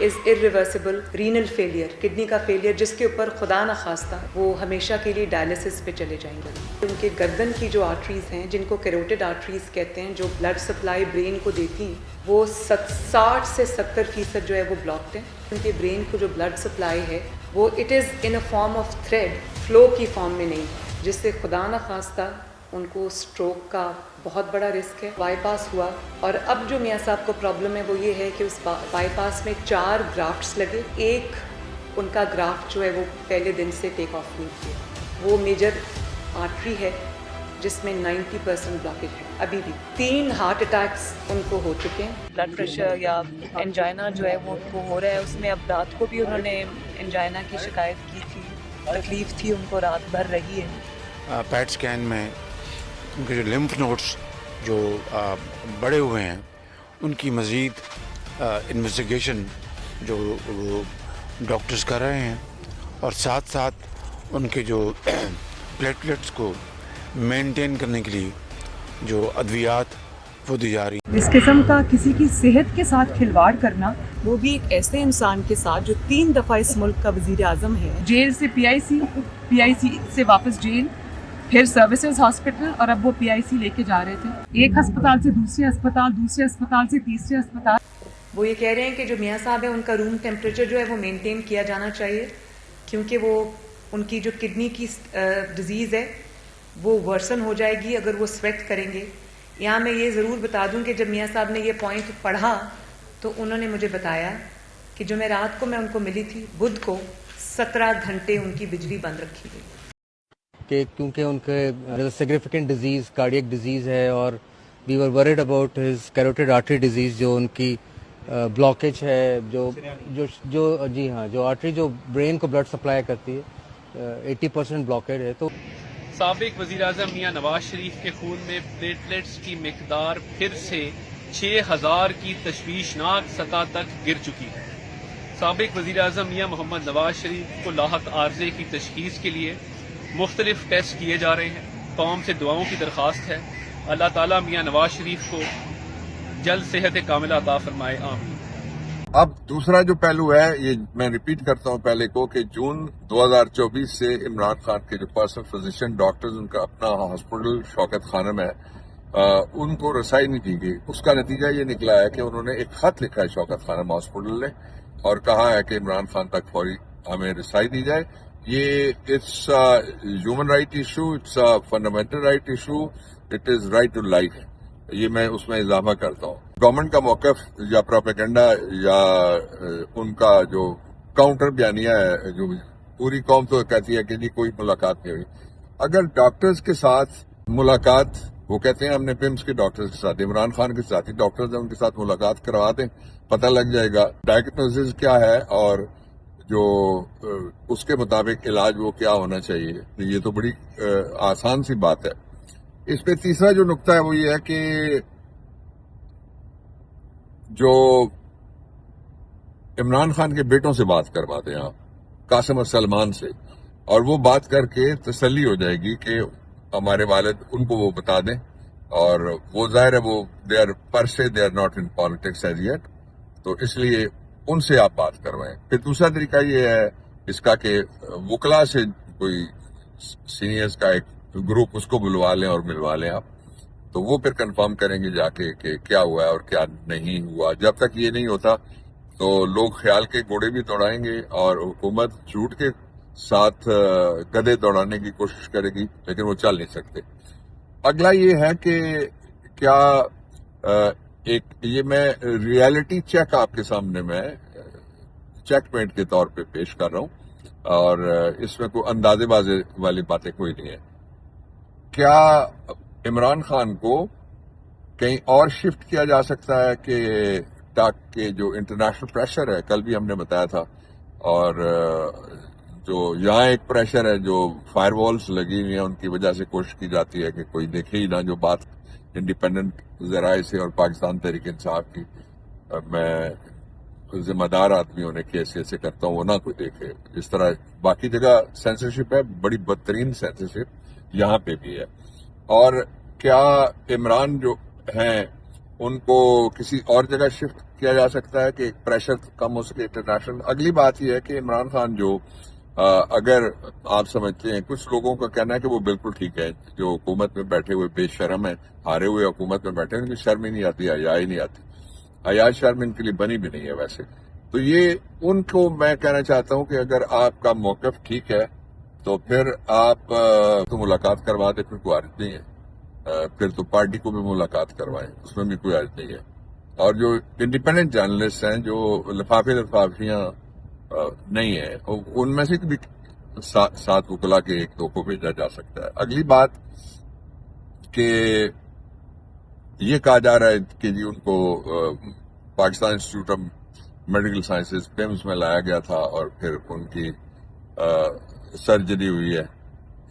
is irreversible renal failure, kidney کا failure, جس کے اوپر خدا نخواستہ وہ ہمیشہ کے لیے ڈائلسس پہ چلے جائیں گے. ان کے گردن کی جو آرٹریز ہیں جن کو کیروٹڈ آرٹریز کہتے ہیں، جو بلڈ سپلائی برین کو دیتی ہیں، وہ 60 سے 70% جو ہے وہ بلاکڈ ہیں. ان کے برین کو جو بلڈ سپلائی ہے وہ it is in a form of thread, flu کی فارم میں نہیں، جس سے خدا نخواستہ ان کو سٹروک کا بہت بڑا رسک ہے. بائی پاس ہوا اور اب جو میاں صاحب کو پرابلم ہے وہ یہ ہے کہ اس بائی پاس میں 4 گرافٹس لگے، ایک ان کا گرافٹ جو ہے وہ پہلے دن سے ٹیک آف نہیں کیا. وہ میجر آرٹری ہے جس میں 90% بلاکیج ہے. ابھی بھی 3 ہارٹ اٹیکس ان کو ہو چکے ہیں. بلڈ پریشر یا انجائنا جو ہے وہ ان کو ہو رہا ہے. اس میں اب رات کو بھی انہوں نے انجائنا کی شکایت کی تھی، تکلیف تھی ان کو، رات بھر رہی ہے. پیٹ اسکین میں ان کے جو لمف نوڈس جو بڑے ہوئے ہیں ان کی مزید انویسٹیگیشن جو وہ ڈاکٹرز کر رہے ہیں، اور ساتھ ساتھ ان کے جو پلیٹلیٹس کو مینٹین کرنے کے لیے جو ادویات وہ دی جا رہی ہیں. اس قسم کا کسی کی صحت کے ساتھ کھلواڑ کرنا، وہ بھی ایک ایسے انسان کے ساتھ جو 3 دفعہ اس ملک کا وزیر اعظم ہے، جیل سے پی آئی سی سے واپس جیل، پھر سروسز ہاسپٹل، اور اب وہ پی آئی سی لے کے جا رہے تھے ایک ہسپتال سے دوسرے ہسپتال سے تیسرے ہسپتال. وہ یہ کہہ رہے ہیں کہ جو میاں صاحب ہیں ان کا روم ٹیمپریچر جو ہے وہ مینٹین کیا جانا چاہیے، کیونکہ وہ ان کی جو کڈنی کی ڈیزیز ہے وہ ورسن ہو جائے گی اگر وہ سویٹ کریں گے. یہاں میں یہ ضرور بتا دوں کہ جب میاں صاحب نے یہ پوائنٹ پڑھا تو انہوں نے مجھے بتایا کہ جو میں رات کو میں ان کو ملی تھی بدھ کو 17 گھنٹے ان کی بجلی بند رکھی گئی کہ کیونکہ ان کے سگنیفیکنٹ ڈیزیز کارڈیک ڈیزیز ہے، اور we were worried about his carotid artery disease, جو ان کی بلاکیج ہے، جو جی ہاں، جو آرٹری جو برین کو بلڈ سپلائی کرتی ہے 80% بلاکیڈ ہے. تو سابق وزیر اعظم میاں نواز شریف کے خون میں پلیٹلیٹس کی مقدار پھر سے 6000 کی تشویشناک سطح تک گر چکی ہے. سابق وزیر اعظم میاں محمد نواز شریف کو لاحق عارضے کی تشخیص کے لیے مختلف ٹیسٹ کیے جا رہے ہیں. قوم سے دعاؤں کی درخواست ہے، اللہ تعالیٰ میاں نواز شریف کو جلد صحت کاملہ عطا فرمائے، آمین. اب دوسرا جو پہلو ہے، یہ میں ریپیٹ کرتا ہوں پہلے کو، کہ جون 2024 سے عمران خان کے جو پرسنل فزیشین ڈاکٹرز ان کا اپنا ہاسپٹل شوکت خانم ہے، ان کو رسائی نہیں دی گئی. اس کا نتیجہ یہ نکلا ہے کہ انہوں نے ایک خط لکھا ہے شوکت خانم ہاسپٹل نے، اور کہا ہے کہ عمران خان تک فوری ہمیں رسائی دی جائے. یہ it's human right issue, it's fundamental right issue, it is right to life. یہ میں اس میں اضافہ کرتا ہوں. گورنمنٹ کا موقف یا پروپیگنڈا یا ان کا جو کاؤنٹر بیانیہ ہے، جو پوری قوم تو کہتی ہے کہ جی کوئی ملاقات نہیں ہوئی. اگر ڈاکٹرز کے ساتھ ملاقات، وہ کہتے ہیں ہم نے پمس کے ڈاکٹرز کے ساتھ، عمران خان کے ساتھی ڈاکٹرز ہیں ان کے ساتھ ملاقات کروا دیں، پتہ لگ جائے گا ڈائگنوسس کیا ہے اور جو اس کے مطابق علاج وہ کیا ہونا چاہیے. یہ تو بڑی آسان سی بات ہے. اس پہ تیسرا جو نقطہ ہے وہ یہ ہے کہ جو عمران خان کے بیٹوں سے بات کروا دیں آپ، قاسم اور سلمان سے، اور وہ بات کر کے تسلی ہو جائے گی کہ ہمارے والد، ان کو وہ بتا دیں. اور وہ ظاہر ہے وہ they are not in politics as yet, تو اس لیے ان سے آپ بات کروائیں. پھر دوسرا طریقہ یہ ہے اس کا کہ وکلا سے کوئی سینئرز کا ایک گروپ اس کو بلوا لیں اور ملوا لیں آپ، تو وہ پھر کنفرم کریں گے جا کے کہ کیا ہوا ہے اور کیا نہیں ہوا. جب تک یہ نہیں ہوتا تو لوگ خیال کے گھوڑے بھی دوڑائیں گے اور حکومت جھوٹ کے ساتھ گدھے دوڑانے کی کوشش کرے گی، لیکن وہ چل نہیں سکتے. اگلا یہ ہے کہ کیا ایک یہ میں ریالٹی چیک آپ کے سامنے میں چیک پوائنٹ کے طور پہ پیش کر رہا ہوں، اور اس میں کوئی اندازے بازی والی باتیں کوئی نہیں ہے. کیا عمران خان کو کہیں اور شفٹ کیا جا سکتا ہے کہ تاکہ جو انٹرنیشنل پریشر ہے، کل بھی ہم نے بتایا تھا، اور جو یہاں ایک پریشر ہے، جو فائر والز لگی ہوئی ہیں ان کی وجہ سے کوشش کی جاتی ہے کہ کوئی دیکھے ہی نہ جو بات انڈیپینڈنٹ ذرائع سے اور پاکستان تحریک انصاف کی میں ذمہ دار آدمی ہونے کی حیثیت سے کرتا ہوں، وہ نہ کوئی دیکھے. اس طرح باقی جگہ سینسرشپ ہے، بڑی بدترین سینسرشپ یہاں پہ بھی ہے. اور کیا عمران جو ہیں ان کو کسی اور جگہ شفٹ کیا جا سکتا ہے کہ پریشر کم ہو سکے انٹرنیشنل. اگلی بات یہ ہے کہ عمران خان جو اگر آپ سمجھتے ہیں، کچھ لوگوں کا کہنا ہے کہ وہ بالکل ٹھیک ہے، جو حکومت میں بیٹھے ہوئے بے شرم ہیں، ہارے ہوئے حکومت میں بیٹھے ہیں، ان کی شرم ہی نہیں آتی، حیا ہی نہیں آتی. حیا شرم ان کے لیے بنی بھی نہیں ہے ویسے. تو یہ ان کو میں کہنا چاہتا ہوں کہ اگر آپ کا موقف ٹھیک ہے تو پھر آپ تو ملاقات کروا دیں، پھر کوئی حرج نہیں ہے. پھر تو پارٹی کو بھی ملاقات کروائیں، اس میں بھی کوئی حرج نہیں ہے. اور جو انڈیپینڈنٹ جرنلسٹ ہیں، جو لفافیاں نہیں ہیں، ان میں سے بھی 7 وکلا کے 1-2 کو بھیجا جا سکتا ہے. اگلی بات کہ یہ کہا جا رہا ہے کہ جی ان کو Pakistan institute of medical sciences PIMS میں لایا گیا تھا اور پھر ان کی سرجری ہوئی ہے،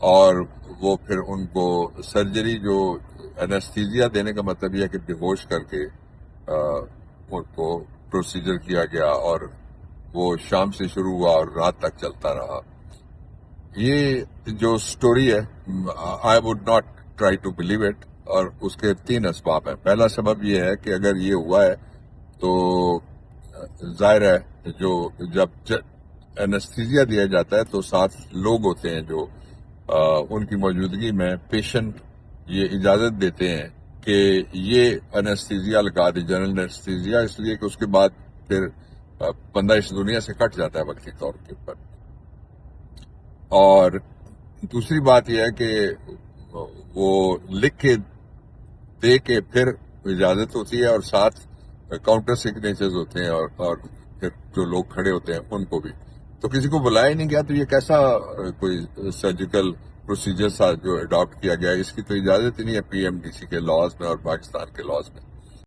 اور وہ پھر ان کو سرجری جو اینستھیزیا دینے کا مطلب یہ ہے کہ بے ہوش کر کے ان کو پروسیجر کیا گیا، اور وہ شام سے شروع ہوا اور رات تک چلتا رہا. یہ جو سٹوری ہے، I would not try to believe it. اور اس کے 3 اسباب ہیں. پہلا سبب یہ ہے کہ اگر یہ ہوا ہے تو ظاہر ہے جو جب اینستھیزیا دیا جاتا ہے تو 7 لوگ ہوتے ہیں جو ان کی موجودگی میں پیشنٹ یہ اجازت دیتے ہیں کہ یہ اینستھیزیا لگا دے، جنرل اینستھیزیا، اس لیے کہ اس کے بعد پھر بندہ اس دنیا سے کٹ جاتا ہے وقتی طور کے اوپر. اور دوسری بات یہ ہے کہ وہ لکھ کے دے کے پھر اجازت ہوتی ہے، اور 7 کاؤنٹر سگنیچرز ہوتے ہیں، اور پھر جو لوگ کھڑے ہوتے ہیں ان کو بھی. تو کسی کو بلایا نہیں گیا، تو یہ کیسا کوئی سرجیکل پروسیجر جو اڈاپٹ کیا گیا ہے؟ اس کی تو اجازت ہی نہیں ہے پی ایم ڈی سی کے لاز میں اور پاکستان کے لاز میں.